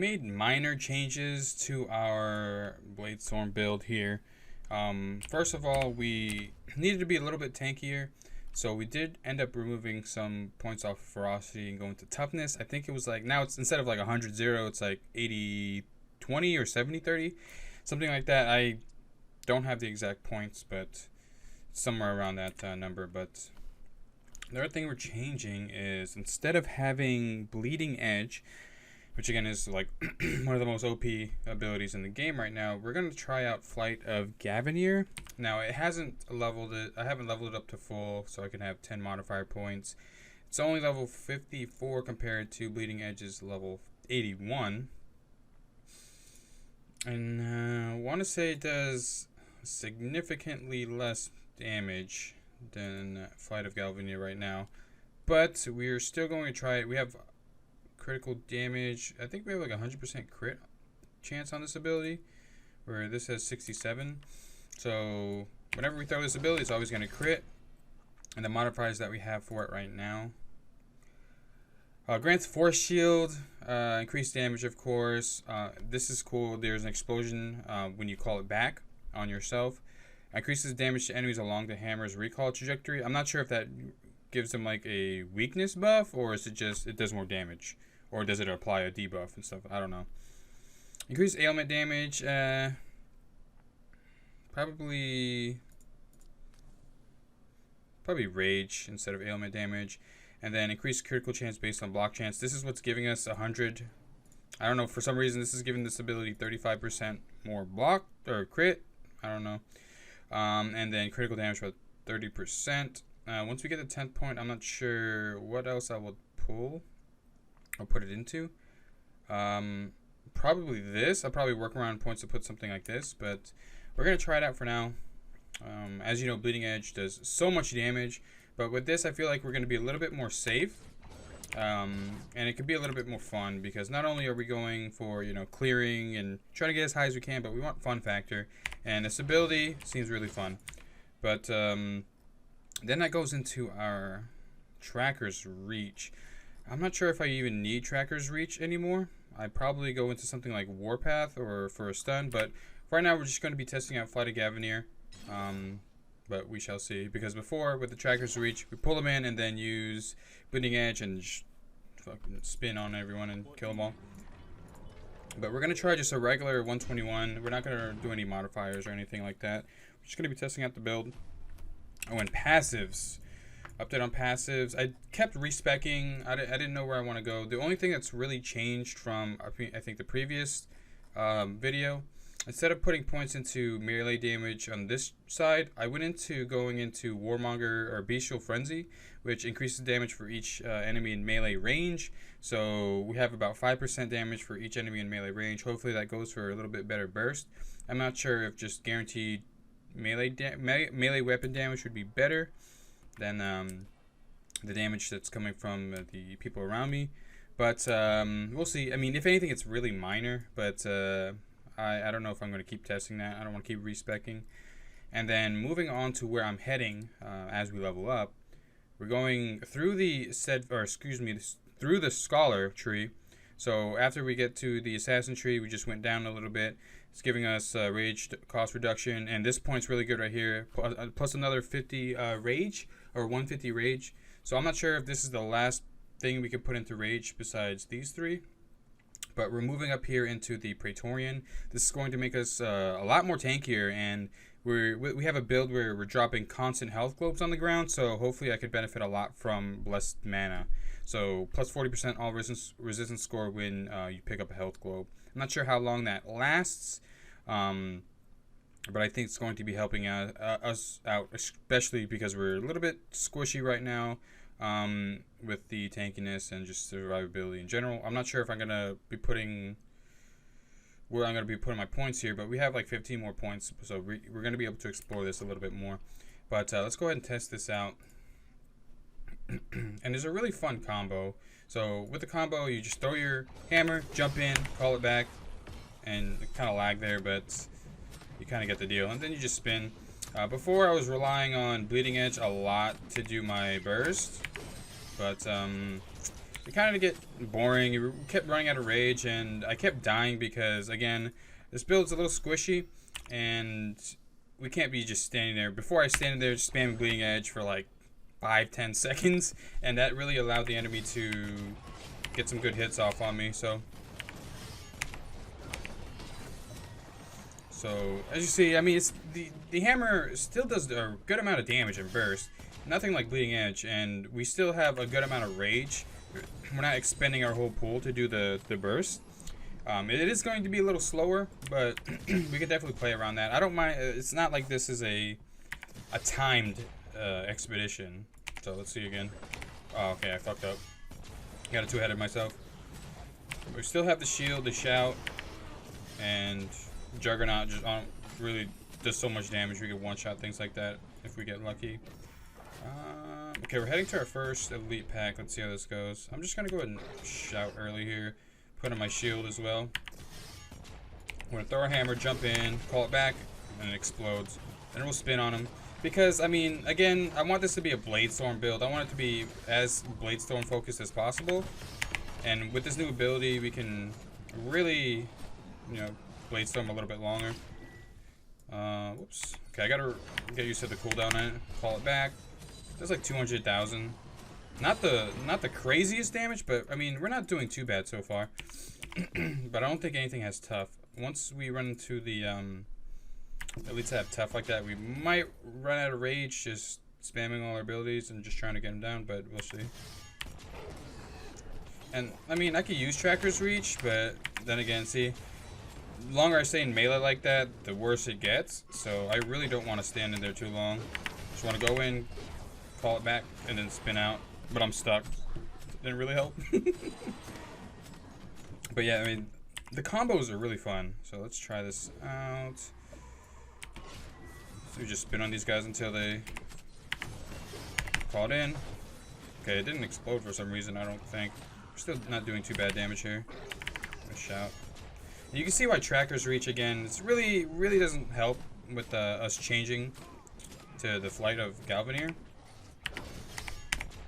made minor changes to our BLADESTORM build here. First of all, we needed to be a little bit tankier, so we did end up removing some points off of ferocity and going to toughness. I think it was like, now it's instead of like 100-0, it's like 80-20 or 70-30, something like that. I don't have the exact points, but somewhere around that number. But the other thing we're changing is, instead of having bleeding edge, which again is like one of the most OP abilities in the game right now, we're going to try out Flight of Gavenier. Now, it hasn't leveled it. I haven't leveled it up to full, so I can have 10 modifier points. It's only level 54 compared to Bleeding Edge's level 81. And I want to say it does significantly less damage than Flight of Gavenier right now. But we're still going to try it. We have critical damage. I think we have like 100% crit chance on this ability, where this has 67. So whenever we throw this ability, it's always going to crit. And the modifiers that we have for it right now: grants force shield, increased damage, of course. This is cool. There's an explosion when you call it back on yourself. Increases damage to enemies along the hammer's recall trajectory. I'm not sure if that gives them like a weakness buff, or is it just it does more damage, or does it apply a debuff and stuff? I don't know. Increased ailment damage. Probably rage instead of ailment damage. And then increased critical chance based on block chance. This is what's giving us 100. I don't know, for some reason this is giving this ability 35% more block or crit. I don't know. And then critical damage by 30%. Once we get the 10th point, I'm not sure what else I will pull or put it into. Probably this. I'll probably work around points to put something like this, but we're going to try it out for now. As you know, Bleeding Edge does so much damage, but with this I feel like we're going to be a little bit more safe. And it could be a little bit more fun, because not only are we going for, you know, clearing and trying to get as high as we can, but we want fun factor, and this ability seems really fun. But then that goes into our Tracker's Reach. I'm not sure if I even need Tracker's Reach anymore. I probably go into something like Warpath or for a stun, but right now we're just going to be testing out Flight of Gavenier. But we shall see, because before with the Tracker's Reach, we pull them in and then use Bleeding Edge and just fucking spin on everyone and kill them all. But we're going to try just a regular 121. We're not going to do any modifiers or anything like that. We're just going to be testing out the build. Oh, and passives. Update on passives. I kept respecking. I didn't know where I want to go. The only thing that's really changed from, I think, the previous video, instead of putting points into melee damage on this side, I went into going into Warmonger or Bestial Frenzy, which increases damage for each enemy in melee range. So we have about 5% damage for each enemy in melee range. Hopefully that goes for a little bit better burst. I'm not sure if just guaranteed melee weapon damage would be better than the damage that's coming from the people around me. But we'll see. I mean, if anything, it's really minor, but I don't know if I'm going to keep testing that. I don't want to keep respecking. And then moving on to where I'm heading as we level up, we're going through through the Scholar tree. So after we get to the Assassin tree, we just went down a little bit. It's giving us rage cost reduction, and this point's really good right here. Plus another 50 rage, or 150 rage. So I'm not sure if this is the last thing we could put into rage besides these three. But we're moving up here into the Praetorian. This is going to make us a lot more tankier, and we have a build where we're dropping constant health globes on the ground, so hopefully I could benefit a lot from Blessed Mana. So plus 40% all resistance score when you pick up a health globe. I'm not sure how long that lasts, but I think it's going to be helping us out, especially because we're a little bit squishy right now. With the tankiness and just survivability in general. I'm not sure if I'm gonna be putting where I'm gonna be putting my points here, but we have like 15 more points, so we're gonna be able to explore this a little bit more. But let's go ahead and test this out. And there's a really fun combo. So with the combo, you just throw your hammer, jump in, call it back, and kind of lag there, but you kind of get the deal. And then you just spin. Before I was relying on Bleeding Edge a lot to do my burst, but it kind of get boring. You kept running out of rage, and I kept dying because, again, this build's a little squishy, and we can't be just standing there. Before I stand there just spamming Bleeding Edge for like 5-10 seconds, and that really allowed the enemy to get some good hits off on me. So as you see, I mean, it's the hammer still does a good amount of damage in burst. Nothing like Bleeding Edge, and we still have a good amount of rage. We're not expending our whole pool to do the burst. It is going to be a little slower, but we can definitely play around that. I don't mind. It's not like this is a timed expedition. So let's see again. Oh, okay, I fucked up. Got it too ahead of myself. We still have the shield, the shout, and Juggernaut just really does so much damage. We can one-shot things like that if we get lucky. Okay, we're heading to our first elite pack. Let's see how this goes. I'm just gonna go ahead and shout early here. Put on my shield as well. I'm gonna throw our hammer, jump in, call it back, and it explodes. Then we'll spin on him. Because, I mean, again, I want this to be a BLADESTORM build. I want it to be as BLADESTORM focused as possible. And with this new ability, we can really, you know, BLADESTORM a little bit longer. Whoops. Okay, I gotta get used to the cooldown on it. Call it back. Does like 200,000. Not the craziest damage, but I mean, we're not doing too bad so far. But I don't think anything has tough. Once we run into the elites have tough like that, we might run out of rage just spamming all our abilities and just trying to get them down, but we'll see. And I mean, I could use Tracker's Reach, but then again, see, the longer I stay in melee like that, the worse it gets. So I really don't want to stand in there too long. Just want to go in, call it back, and then spin out. But I'm stuck. Didn't really help. But yeah, I mean, the combos are really fun. So let's try this out. So we just spin on these guys until they call it in. Okay, it didn't explode for some reason, I don't think. We're still not doing too bad damage here. A shout. And you can see why Tracker's Reach again. It's really doesn't help with us changing to the flight of Galvanier.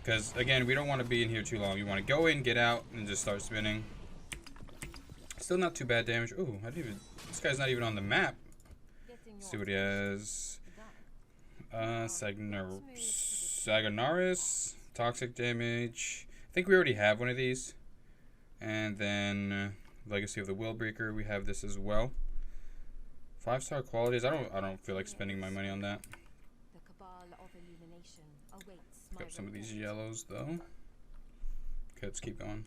Because, again, we don't want to be in here too long. You want to go in, get out, and just start spinning. Still not too bad damage. Ooh, I didn't even... This guy's not even on the map. Let's see what he has. Saganaris. Toxic damage. I think we already have one of these. And then... Legacy of the Willbreaker. We have this as well. 5-star qualities. I don't feel like spending my money on that. Pick up some of these yellows though. Okay, let's keep going.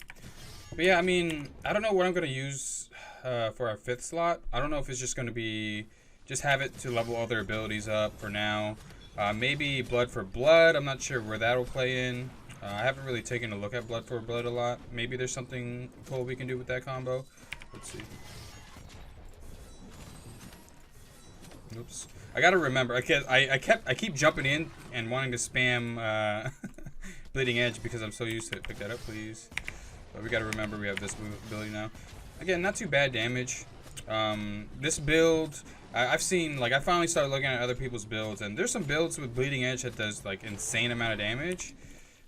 But yeah, I mean, I don't know what I'm gonna use for our 5th slot. I don't know if it's just gonna be just have it to level other abilities up for now. Maybe Blood for Blood. I'm not sure where that'll play in. I haven't really taken a look at Blood for Blood a lot. Maybe there's something cool we can do with that combo. Let's see. Oops. I gotta remember. I keep jumping in and wanting to spam Bleeding Edge because I'm so used to it. Pick that up, please. But we gotta remember we have this ability now. Again, not too bad damage. This build, I've seen, like, I finally started looking at other people's builds, and there's some builds with Bleeding Edge that does like insane amount of damage.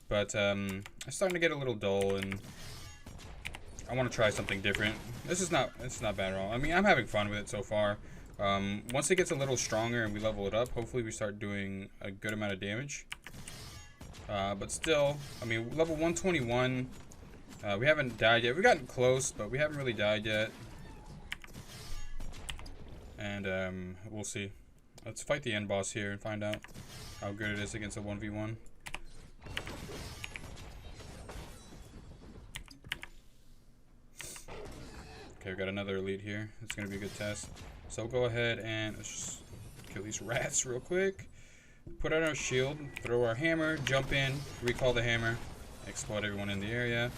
But it's starting to get a little dull, and I want to try something different. It's not bad at all. I mean, I'm having fun with it so far. Once it gets a little stronger and we level it up, hopefully we start doing a good amount of damage. But still, I mean, level 121, we haven't died yet. We've gotten close, but we haven't really died yet. And we'll see. Let's fight the end boss here and find out how good it is against a 1v1. Okay, we got another elite here. It's going to be a good test. So we'll go ahead and let's just kill these rats real quick. Put on our shield, throw our hammer, jump in, recall the hammer, explode everyone in the area.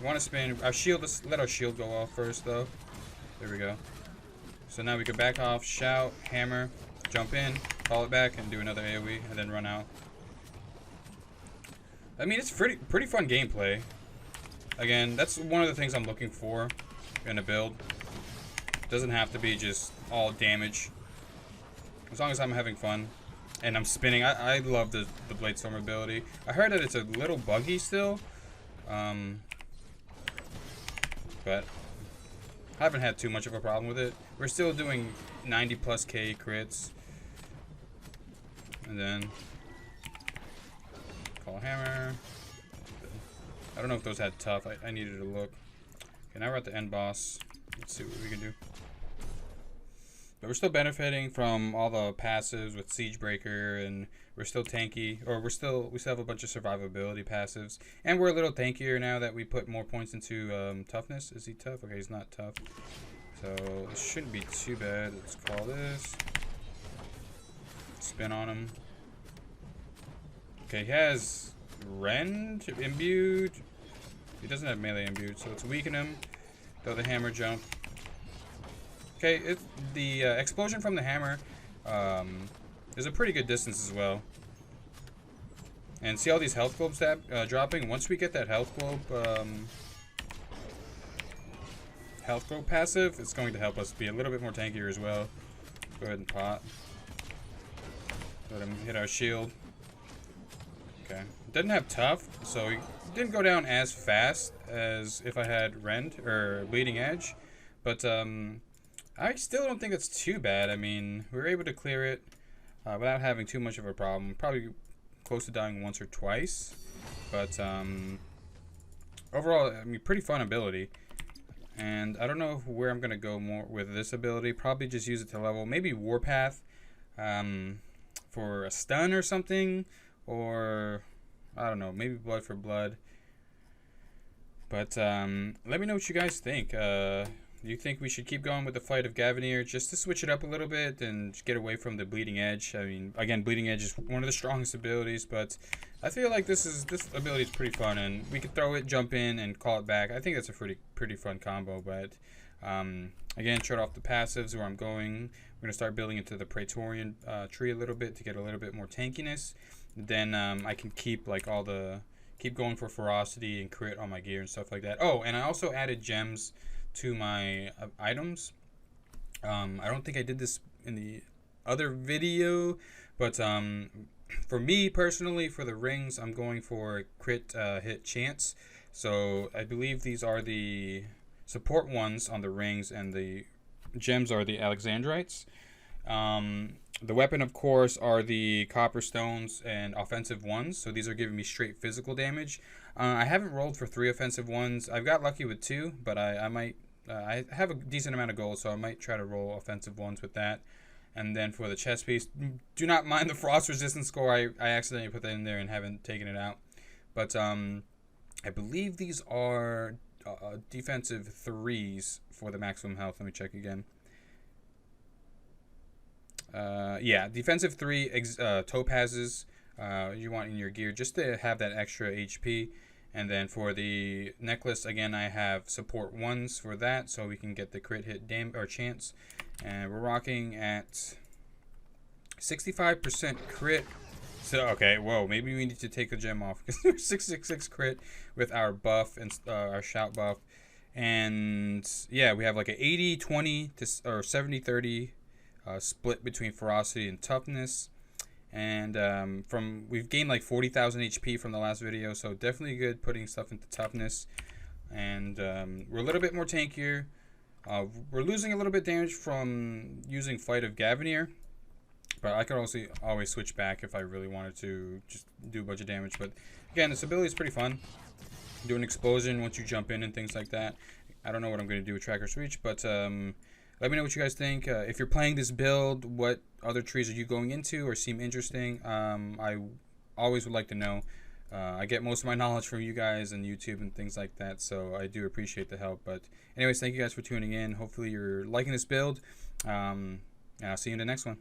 We want to spin our shield. Let's let our shield go off first, though. There we go. So now we can back off, shout, hammer, jump in, call it back, and do another AoE, and then run out. I mean, it's pretty fun gameplay. Again, that's one of the things I'm looking for in a build. It doesn't have to be just all damage. As long as I'm having fun and I'm spinning. I love the BLADESTORM ability. I heard that it's a little buggy still. but I haven't had too much of a problem with it. We're still doing 90+K crits. And then call hammer. I don't know if those had tough. I needed to look. Okay, now we're at the end boss. Let's see what we can do. But we're still benefiting from all the passives with Siegebreaker, and we're still tanky, or we still have a bunch of survivability passives, and we're a little tankier now that we put more points into toughness. Is he tough? Okay, he's not tough. So it shouldn't be too bad. Let's call this. Spin on him. Okay, he has Rend imbued. He doesn't have melee imbued, so let's weaken him. Throw the hammer jump. Okay, the explosion from the hammer is a pretty good distance as well. And see all these health globes dropping? Once we get that health globe passive, it's going to help us be a little bit more tankier as well. Go ahead and pot. Let him hit our shield. Okay. Didn't have tough, so he didn't go down as fast as if I had Rend or Bleeding Edge. But I still don't think it's too bad. I mean, we were able to clear it without having too much of a problem. Probably close to dying once or twice. But overall, I mean, pretty fun ability. And I don't know where I'm going to go more with this ability. Probably just use it to level. Maybe Warpath for a stun or something. Or, I don't know, maybe Blood for Blood. But let me know what you guys think. Do you think we should keep going with the Fight of Gavnir just to switch it up a little bit and get away from the Bleeding Edge? I mean, again, Bleeding Edge is one of the strongest abilities, but I feel like this ability is pretty fun, and we could throw it, jump in, and call it back. I think that's a pretty fun combo, but again, shut off the passives where I'm going. We're going to start building into the Praetorian tree a little bit to get a little bit more tankiness. Then I can keep going for ferocity and crit on my gear and stuff like that. Oh, and I also added gems to my items. I don't think I did this in the other video, but for me personally, for the rings, I'm going for crit hit chance. So I believe these are the support ones on the rings, and the gems are the Alexandrites. The weapon, of course, are the copper stones and offensive ones. So these are giving me straight physical damage. I haven't rolled for 3 offensive ones. I've got lucky with 2, but I might. I have a decent amount of gold, so I might try to roll offensive ones with that. And then for the chest piece, do not mind the frost resistance score. I accidentally put that in there and haven't taken it out. But I believe these are defensive 3s for the maximum health. Let me check again. Yeah, defensive 3 topazes you want in your gear just to have that extra HP. And then for the necklace, again, I have support 1s for that, so we can get the crit hit chance. And we're rocking at 65% crit. So, okay, whoa, maybe we need to take the gem off because there's 666 crit with our buff and our shout buff. And yeah, we have like an 80-20 or 70-30 split between ferocity and toughness. And we've gained like 40,000 HP from the last video, so definitely good putting stuff into toughness. And we're a little bit more tankier. We're losing a little bit damage from using Fight of Gavnir, but I could also always switch back if I really wanted to just do a bunch of damage. But again, this ability is pretty fun. Do an explosion once you jump in and things like that. I don't know what I'm going to do with Tracker's Reach, but let me know what you guys think. If you're playing this build, what other trees are you going into or seem interesting? I always would like to know. I get most of my knowledge from you guys and YouTube and things like that, so I do appreciate the help. But anyways, thank you guys for tuning in. Hopefully you're liking this build, and I'll see you in the next one.